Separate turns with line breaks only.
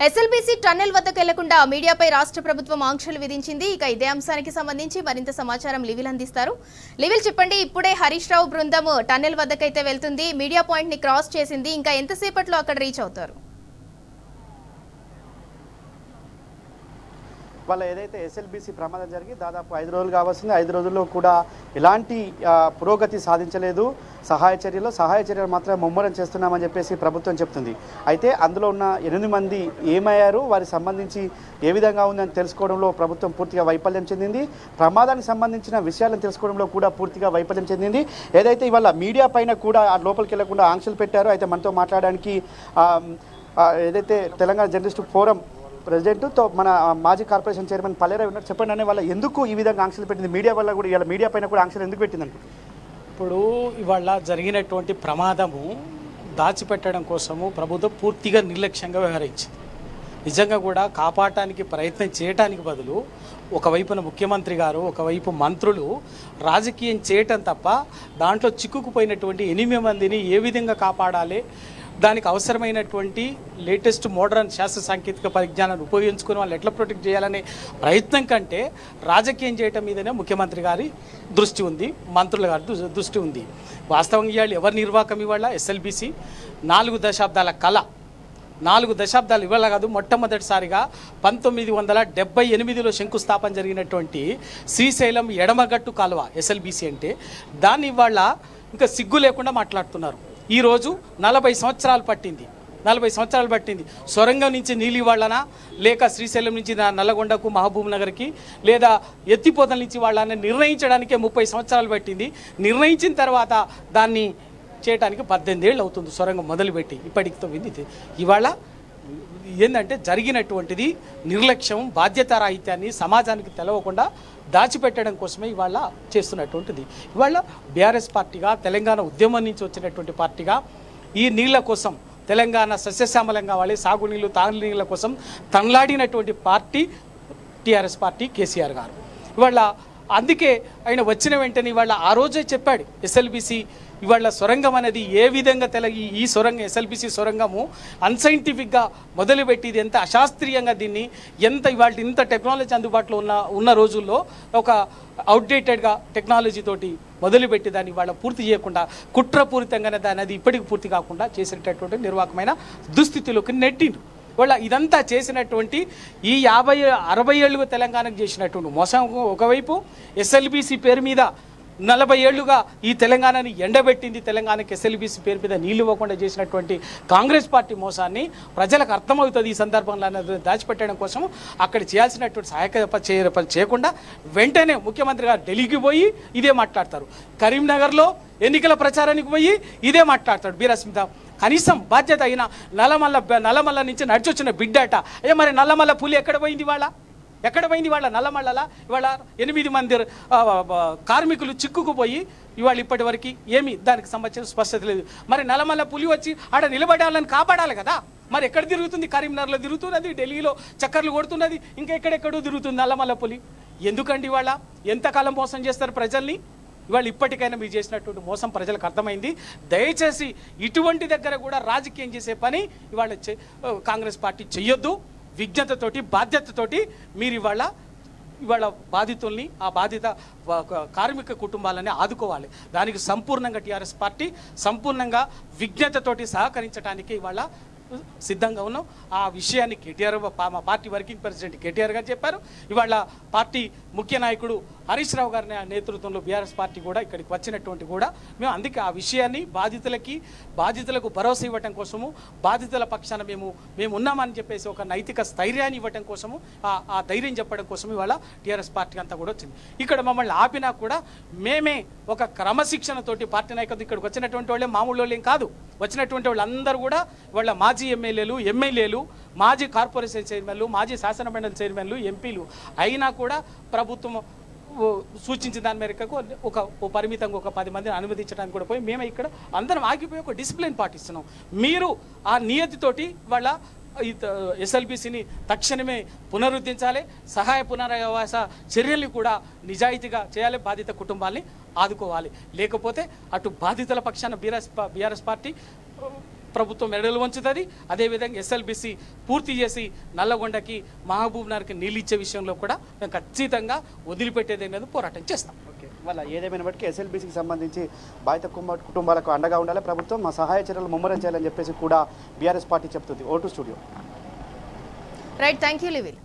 SLBC tunnel వద్దకు వెళ్లకుండా మీడియాపై రాష్ట్ర ప్రభుత్వం ఆంక్షలు విధించింది. ఇక ఇదే అంశానికి సంబంధించి మరింత సమాచారం లివిల్ అందిస్తారు. లివిల్ చెప్పండి, ఇప్పుడే హరీష్ రావు బృందం టన్నెల్ వద్దకైతే వెళ్తుంది, మీడియా పాయింట్ ని క్రాస్ చేసింది, ఇంకా ఎంతసేపట్లో అక్కడ రీచ్ అవుతారు?
వాళ్ళ ఏదైతే ఎస్ఎల్బీసీ ప్రమాదం జరిగి దాదాపు 5 రోజులు కావాల్సింది, 5 రోజుల్లో కూడా ఎలాంటి పురోగతి సాధించలేదు. సహాయ చర్యలు మాత్రం ముమ్మరం చేస్తున్నామని చెప్పేసి ప్రభుత్వం చెప్తుంది. అయితే అందులో ఉన్న 8 మంది ఏమయ్యారు, వారికి సంబంధించి ఏ విధంగా ఉందని తెలుసుకోవడంలో ప్రభుత్వం పూర్తిగా వైఫల్యం చెందింది. ప్రమాదానికి సంబంధించిన విషయాలను తెలుసుకోవడంలో కూడా పూర్తిగా వైఫల్యం చెందింది. ఏదైతే ఇవాళ మీడియా పైన కూడా లోపలికి వెళ్లకుండా ఆంక్షలు పెట్టారో, అయితే మనతో మాట్లాడడానికి ఏదైతే తెలంగాణ జర్నలిస్ట్ ఫోరం ప్రెసిడెంట్తో మన మాజీ కార్పొరేషన్ చైర్మన్ పల్లెరావు ఉన్నారు. చెప్పండి అనే వాళ్ళ ఎందుకు ఈ విధంగా ఆంక్షలు పెట్టింది, మీడియా వల్ల కూడా ఇలా మీడియా పైన కూడా ఆంక్షలు ఎందుకు పెట్టింది అనుకుంటున్నారు?
ఇప్పుడు ఇవాళ జరిగినటువంటి ప్రమాదము దాచిపెట్టడం కోసము ప్రభుత్వం పూర్తిగా నిర్లక్ష్యంగా వ్యవహరించింది. నిజంగా కూడా కాపాడటానికి ప్రయత్నం చేయటానికి బదులు ఒకవైపున ముఖ్యమంత్రి గారు, ఒకవైపు మంత్రులు రాజకీయం చేయటం తప్ప దాంట్లో చిక్కుకుపోయినటువంటి 8 మందిని ఏ విధంగా కాపాడాలి, దానికి అవసరమైనటువంటి లేటెస్ట్ మోడర్న్ శాస్త్ర సాంకేతిక పరిజ్ఞానాన్ని ఉపయోగించుకుని వాళ్ళు ఎట్లా ప్రొటెక్ట్ చేయాలనే ప్రయత్నం కంటే రాజకీయం చేయటం మీదనే ముఖ్యమంత్రి గారి దృష్టి ఉంది, మంత్రుల గారి దృష్టి ఉంది. వాస్తవంగా ఇవాళ ఎవరి నిర్వాహకం ఇవాళ ఎస్ఎల్బీసీ 4 దశాబ్దాల కళ, 4 దశాబ్దాలు ఇవాళ కాదు, మొట్టమొదటిసారిగా 1978లో శంకుస్థాపన జరిగినటువంటి శ్రీశైలం ఎడమగట్టు కాలువ ఎస్ఎల్బీసీ అంటే దాన్ని ఇవాళ ఇంకా సిగ్గు లేకుండా మాట్లాడుతున్నారు. ఈరోజు 40 సంవత్సరాలు పట్టింది. సొరంగం నుంచి నీళ్ళు ఇవ్వాలనా, లేక శ్రీశైలం నుంచి నల్లగొండకు మహబూబ్ నగర్కి, లేదా ఎత్తిపోతల నుంచి వాళ్ళని నిర్ణయించడానికే 30 సంవత్సరాలు పట్టింది. నిర్ణయించిన తర్వాత దాన్ని చేయడానికి 18 ఏళ్ళు అవుతుంది సొరంగం మొదలుపెట్టి ఇప్పటికితో వింది. ఇవాళ ఏంటంటే జరిగినటువంటిది నిర్లక్ష్యం, బాధ్యతారాహిత్యాన్ని సమాజానికి తెలవకుండా దాచిపెట్టడం కోసమే ఇవాళ చేస్తున్నటువంటిది. ఇవాళ బీఆర్ఎస్ పార్టీగా, తెలంగాణ ఉద్యమం నుంచి వచ్చినటువంటి పార్టీగా ఈ నీళ్ల కోసం, తెలంగాణ సస్యశ్యామలం కావాలి, సాగునీళ్ళు తాగునీళ్ళ కోసం తనలాడినటువంటి పార్టీ టీఆర్ఎస్ పార్టీ, కేసీఆర్ గారు. ఇవాళ అందుకే ఆయన వచ్చిన వెంటనే ఇవాళ ఆ రోజే చెప్పాడు, ఎస్ఎల్బీసీ ఇవాళ సొరంగం అనేది ఏ విధంగా ఈ సొరంగం ఎస్ఎల్బీసీ సొరంగము అన్సైంటిఫిక్గా మొదలుపెట్టిది, ఎంత అశాస్త్రీయంగా దీన్ని ఇవాళ ఇంత టెక్నాలజీ అందుబాటులో ఉన్న రోజుల్లో ఒక అవుట్డేటెడ్గా టెక్నాలజీ తోటి మొదలుపెట్టి దాన్ని ఇవాళ పూర్తి చేయకుండా కుట్రపూరితంగానే దాన్ని అది ఇప్పటికి పూర్తి కాకుండా చేసేటటువంటి నిర్వాహకమైన దుస్థితిలోకి నెట్టిండు. వాళ్ళ ఇదంతా చేసినటువంటి ఈ 50-60 ఏళ్ళుగా తెలంగాణకు చేసినటువంటి మోసం ఒకవైపు, ఎస్ఎల్బీసీ పేరు మీద 40 ఏళ్లుగా ఈ తెలంగాణని ఎండబెట్టింది, తెలంగాణకి ఎస్ఎల్బీసీ పేరు మీద నీళ్లు ఇవ్వకుండా చేసినటువంటి కాంగ్రెస్ పార్టీ మోసాన్ని ప్రజలకు అర్థమవుతుంది. ఈ సందర్భంలో దాచిపెట్టడం కోసం అక్కడ చేయాల్సినటువంటి సహాయక చేయకుండా వెంటనే ముఖ్యమంత్రి గారు ఢిల్లీకి పోయి ఇదే మాట్లాడతారు. కరీంనగర్లో ఎన్నికల ప్రచారానికి పోయి ఇదే మాట్లాడతాడు. బీరస్మిత కనీసం బాధ్యత అయినా నల్లమల్ల నుంచి నడిచొచ్చిన బిడ్డట. మరి నల్లమల్ల పులి ఎక్కడ పోయింది వాళ్ళ నల్లమల్లల ఇవాళ 8 మంది కార్మికులు చిక్కుకుపోయి ఇవాళ ఇప్పటి వరకు ఏమి దానికి సంబంధించిన స్పష్టత లేదు. మరి నల్లమల్ల పులి వచ్చి ఆడ నిలబడాలని కాపాడాలి కదా. మరి ఎక్కడ తిరుగుతుంది? కరీంనగర్లో తిరుగుతున్నది, ఢిల్లీలో చక్కర్లు కొడుతున్నది, ఇంకా ఎక్కడెక్కడో తిరుగుతుంది నల్లమల్ల పులి. ఎందుకండి ఇవాళ ఎంతకాలం మోసం చేస్తారు ప్రజల్ని? ఇవాళ ఇప్పటికైనా మీరు చేసినటువంటి మోసం ప్రజలకు అర్థమైంది. దయచేసి ఇటువంటి దగ్గర కూడా రాజకీయం చేసే పని ఇవాళ కాంగ్రెస్ పార్టీ చెయ్యొద్దు. విజ్ఞతతోటి, బాధ్యతతోటి మీరు ఇవాళ బాధితుల్ని, ఆ బాధిత కార్మిక కుటుంబాలని ఆదుకోవాలి. దానికి సంపూర్ణంగా టీఆర్ఎస్ పార్టీ సంపూర్ణంగా విజ్ఞతతోటి సహకరించడానికి ఇవాళ సిద్ధంగా ఉన్నాం. ఆ విషయాన్ని కేటీఆర్, మా పార్టీ వర్కింగ్ ప్రెసిడెంట్ కేటీఆర్ గారు చెప్పారు. ఇవాళ పార్టీ ముఖ్య నాయకుడు హరీష్ రావు గారి నేతృత్వంలో బీఆర్ఎస్ పార్టీ కూడా ఇక్కడికి వచ్చినటువంటి కూడా మేము అందుకే ఆ విషయాన్ని బాధితులకు భరోసా ఇవ్వటం కోసము, బాధితుల పక్షాన మేము ఉన్నామని చెప్పేసి ఒక నైతిక స్థైర్యాన్ని ఇవ్వటం కోసము, ఆ ధైర్యం చెప్పడం కోసం ఇవాళ టీఆర్ఎస్ పార్టీ అంతా కూడా వచ్చింది. ఇక్కడ మమ్మల్ని ఆపినా కూడా మేమే ఒక క్రమశిక్షణతోటి పార్టీ నాయకులు ఇక్కడికి వచ్చినటువంటి వాళ్ళే మామూలు వాళ్ళేం కాదు. వచ్చినటువంటి వాళ్ళందరూ కూడా వాళ్ళ మాజీ ఎమ్మెల్యేలు, మాజీ కార్పొరేషన్ చైర్మన్లు, మాజీ శాసనమండలి చైర్మన్లు, ఎంపీలు అయినా కూడా ప్రభుత్వం సూచించిన దాని మేరకు ఒక పరిమితంగా ఒక 10 మందిని అనుమతించడానికి కూడా పోయి మేమే ఇక్కడ అందరం ఆగిపోయి ఒక డిసిప్లిన్ పాటిస్తున్నాం. మీరు ఆ నియతితోటి వాళ్ళ ఎస్ఎల్బీసీని తక్షణమే పునరుద్ధరించాలి. సహాయ పునరావాస చర్యలు కూడా నిజాయితీగా చేయాలి. బాధిత కుటుంబాల్ని ఆదుకోవాలి. లేకపోతే అటు బాధితుల పక్షాన బీఆర్ఎస్ పార్టీ ప్రభుత్వం మెడలు వంచుతుంది. అదేవిధంగా ఎస్ఎల్బిసి పూర్తి చేసి నల్లగొండకి మహబూబ్ నగర్కి నీళ్ళు ఇచ్చే విషయంలో కూడా మేము ఖచ్చితంగా వదిలిపెట్టేదే మీద పోరాటం చేస్తాం.
ఓకే, వాళ్ళ ఏదేమైనా బట్టి ఎస్ఎల్బీసీకి సంబంధించి బాధిత కుటుంబాలకు అండగా ఉండాలి ప్రభుత్వం, మా సహాయ చర్యలు ముమ్మరం చేయాలని చెప్పేసి కూడా బీఆర్ఎస్ పార్టీ చెప్తుంది. O2 studio.
Right, thank you లివిల్.